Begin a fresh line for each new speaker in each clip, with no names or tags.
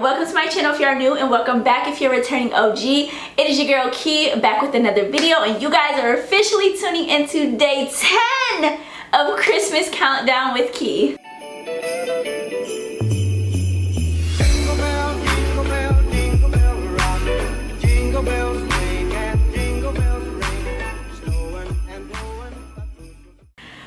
welcome to my channel if you are new, and welcome back if you're returning OG. It is your girl Key back with another video, and you guys are officially tuning into day 10 of Christmas Countdown with Key.
Jingle bell, jingle bell, jingle bell rock. Jingle bells ring and jingle bells ring. Snowing and blowing.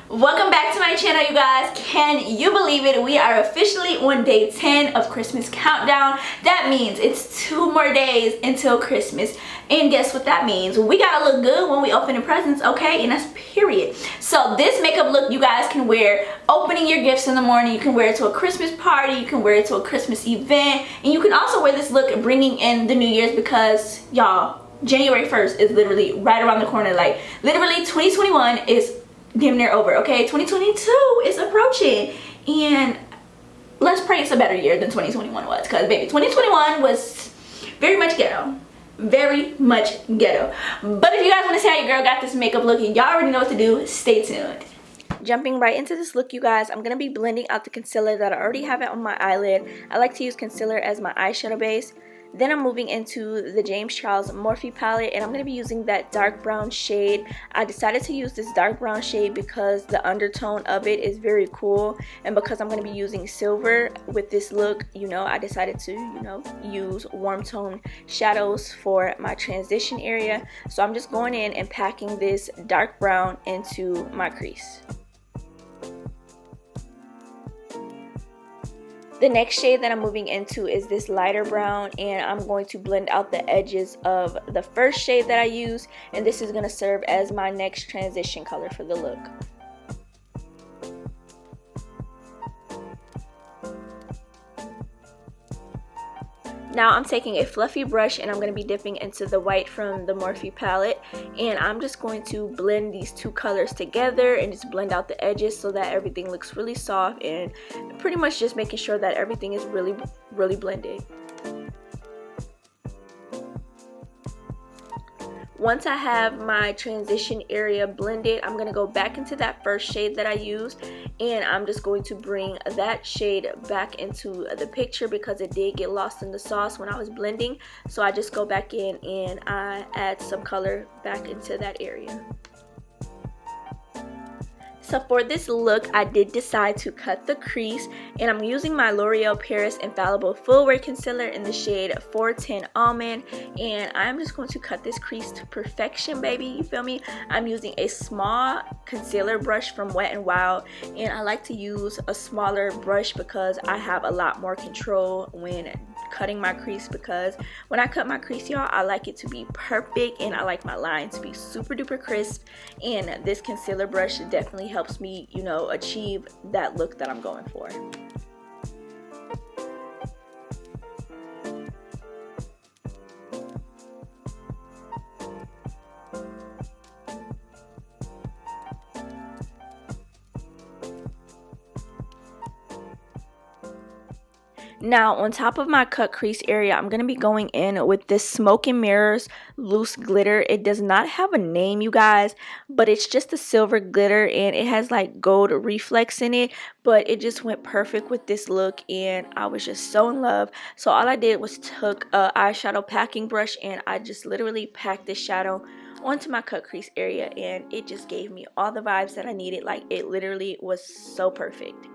Welcome back to my channel, you guys. Can you believe it? We are officially on day 10 of Christmas Countdown. That means it's 2 more days until Christmas. And guess what that means? We gotta look good when we open the presents, okay? And that's period. So this makeup look you guys can wear opening your gifts in the morning. You can wear it to a Christmas party. You can wear it to a Christmas event. And you can also wear this look bringing in the New Year's because, y'all, January 1st is literally right around the corner. Like, literally 2021 is damn near over, okay? 2022 is approaching, and let's pray it's a better year than 2021 was, because baby, 2021 was very much ghetto. Very much ghetto. But if you guys want to see how your girl got this makeup look, and y'all already know what to do, stay tuned. Jumping right into this look, you guys, I'm going to be blending out the concealer that I already have it on my eyelid. I like to use concealer as my eyeshadow base. Then I'm moving into the James Charles Morphe palette, and I'm going to be using that dark brown shade. I decided to use this dark brown shade because the undertone of it is very cool, and because I'm going to be using silver with this look, you know, I decided to, you know, use warm tone shadows for my transition area. So I'm just going in and packing this dark brown into my crease. The next shade that I'm moving into is this lighter brown, and I'm going to blend out the edges of the first shade that I used, and this is going to serve as my next transition color for the look. Now I'm taking a fluffy brush and I'm going to be dipping into the white from the Morphe palette, and I'm just going to blend these two colors together and just blend out the edges so that everything looks really soft, and pretty much just making sure that everything is really blended. Once I have my transition area blended, I'm going to go back into that first shade that I used, and I'm just going to bring that shade back into the picture because it did get lost in the sauce when I was blending. So I just go back in and I add some color back into that area. So for this look, I did decide to cut the crease, and I'm using my L'Oreal Paris Infallible Full Wear Concealer in the shade 410 Almond, and I'm just going to cut this crease to perfection, baby, you feel me? I'm using a small concealer brush from Wet n Wild, and I like to use a smaller brush because I have a lot more control when cutting my crease, because when I cut my crease, y'all, I like it to be perfect and I like my line to be super duper crisp, and this concealer brush definitely helps me, you know, achieve that look that I'm going for. Now on top of my cut crease area, I'm going to be going in with this Smoke and Mirrors loose glitter. It does not have a name, you guys, but it's just a silver glitter, and it has like gold reflex in it, but it just went perfect with this look, and I was just so in love. So all I did was took a eyeshadow packing brush, and I just literally packed this shadow onto my cut crease area, and it just gave me all the vibes that I needed. Like, it literally was so perfect.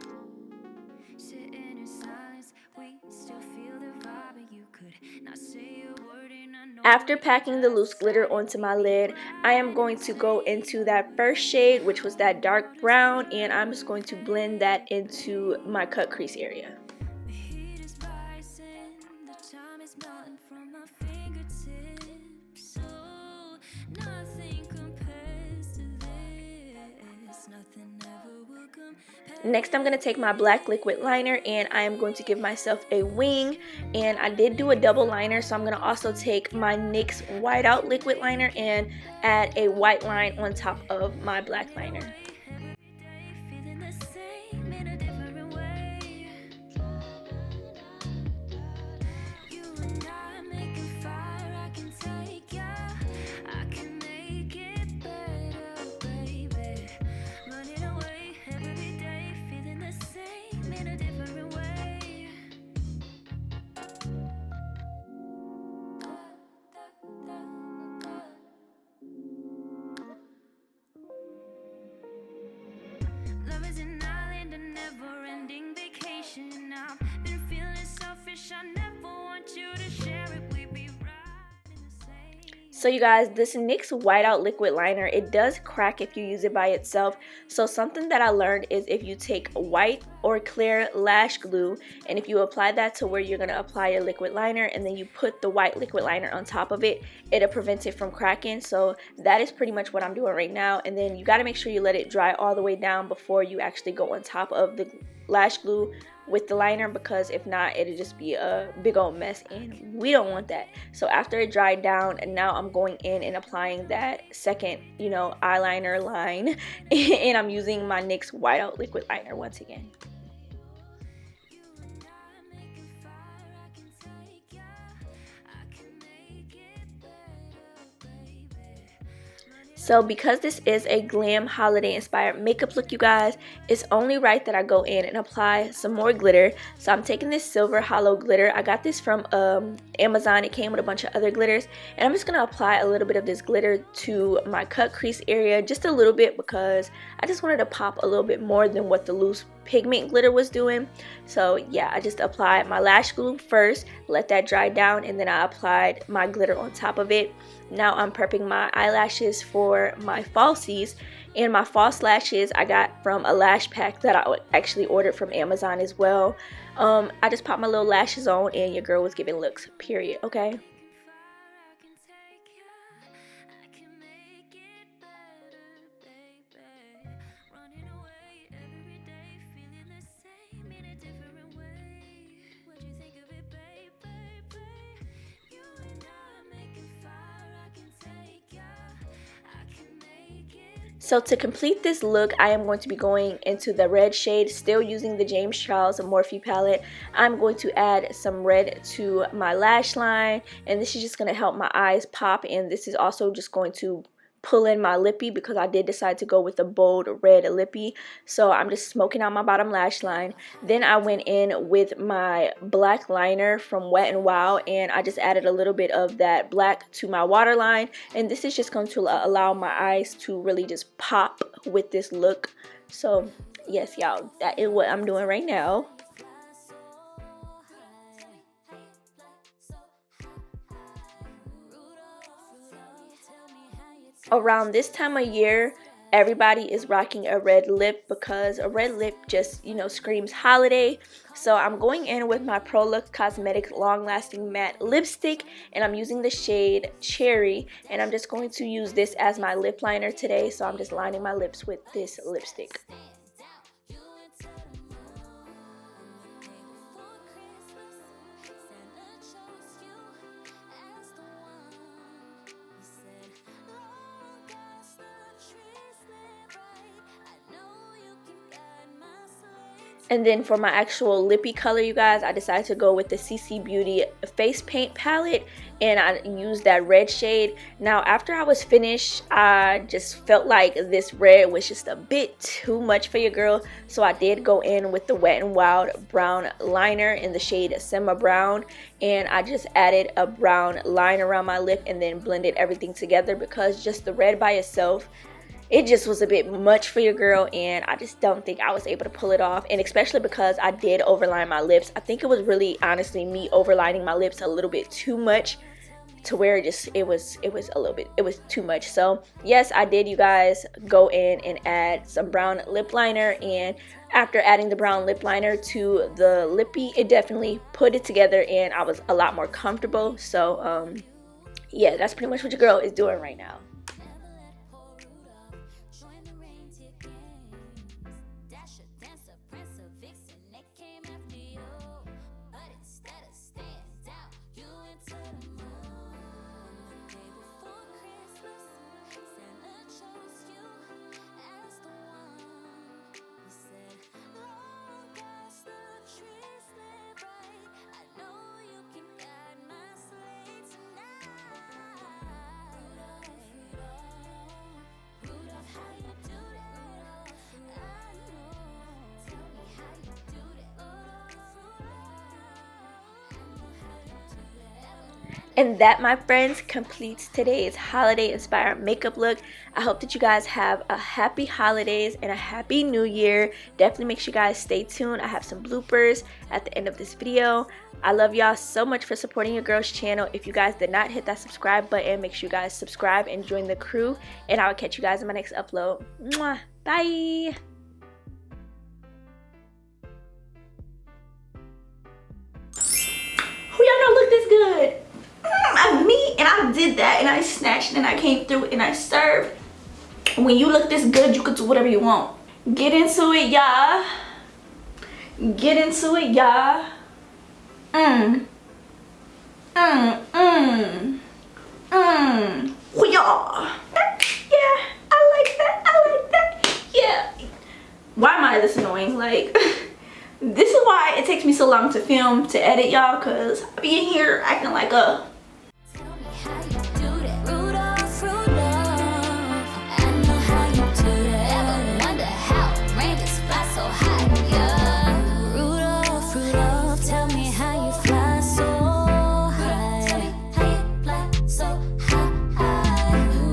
After packing the loose glitter onto my lid, I am going to go into that first shade, which was that dark brown, and I'm just going to blend that into my cut crease area. Next, I'm going to take my black liquid liner, and I am going to give myself a wing, and I did do a double liner, so I'm going to also take my NYX whiteout liquid liner and add a white line on top of my black liner. So you guys, this NYX whiteout liquid liner, it does crack if you use it by itself. So something that I learned is if you take white or clear lash glue, and if you apply that to where you're going to apply your liquid liner, and then you put the white liquid liner on top of it, it'll prevent it from cracking. So that is pretty much what I'm doing right now. And then you got to make sure you let it dry all the way down before you actually go on top of the lash glue with the liner, because if not, it'll just be a big old mess, and we don't want that. So after it dried down, and now I'm going in and applying that second, you know, eyeliner line, and I'm using my NYX whiteout liquid liner once again. So because this is a glam holiday inspired makeup look, you guys, it's only right that I go in and apply some more glitter. So I'm taking this silver hollow glitter. I got this from Amazon. It came with a bunch of other glitters, and I'm just going to apply a little bit of this glitter to my cut crease area, just a little bit, because I just wanted to pop a little bit more than what the loose pigment glitter was doing. So yeah, I just applied my lash glue first, let that dry down, and then I applied my glitter on top of it. Now I'm prepping my eyelashes for my falsies, and my false lashes I got from a lash pack that I actually ordered from Amazon as well. I just popped my little lashes on, and your girl was giving looks, period, okay? So to complete this look, I am going to be going into the red shade, still using the James Charles Morphe palette. I'm going to add some red to my lash line, and this is just going to help my eyes pop, and this is also just going to pull in my lippy, because I did decide to go with a bold red lippy. So I'm just smoking out my bottom lash line. Then I went in with my black liner from Wet n Wild, and I just added a little bit of that black to my waterline, and this is just going to allow my eyes to really just pop with this look. So yes, y'all, that is what I'm doing right now. Around this time of year, everybody is rocking a red lip, because a red lip just, you know, screams holiday. So I'm going in with my Pro Look Cosmetics Long Lasting Matte Lipstick, and I'm using the shade Cherry, and I'm just going to use this as my lip liner today. So I'm just lining my lips with this lipstick. And then for my actual lippy color, you guys, I decided to go with the CC Beauty face paint palette, and I used that red shade. Now after I was finished, I just felt like this red was just a bit too much for your girl, so I did go in with the Wet n Wild brown liner in the shade Sema Brown, and I just added a brown line around my lip and then blended everything together, because just the red by itself, it just was a bit much for your girl, and I just don't think I was able to pull it off. And especially because I did overline my lips. I think it was really honestly me overlining my lips a little bit too much, to where it was too much. So yes, I did, you guys, go in and add some brown lip liner, and after adding the brown lip liner to the lippy, it definitely put it together, and I was a lot more comfortable. So yeah, that's pretty much what your girl is doing right now. And that, my friends, completes today's holiday inspired makeup look. I hope that you guys have a happy holidays and a happy new year. Definitely make sure you guys stay tuned. I have some bloopers at the end of this video. I love y'all so much for supporting your girl's channel. If you guys did not hit that subscribe button, make sure you guys subscribe and join the crew. And I will catch you guys in my next upload. Mwah. Bye. Who y'all know look this good? Me, and I did that, and I snatched, and I came through, and I served. When you look this good, you could do whatever you want. Get into it, y'all. Get into it, y'all. Y'all. Yeah, I like that. I like that. Yeah. Why am I this annoying? Like, this is why it takes me so long to film, to edit, y'all, because I be in here acting like a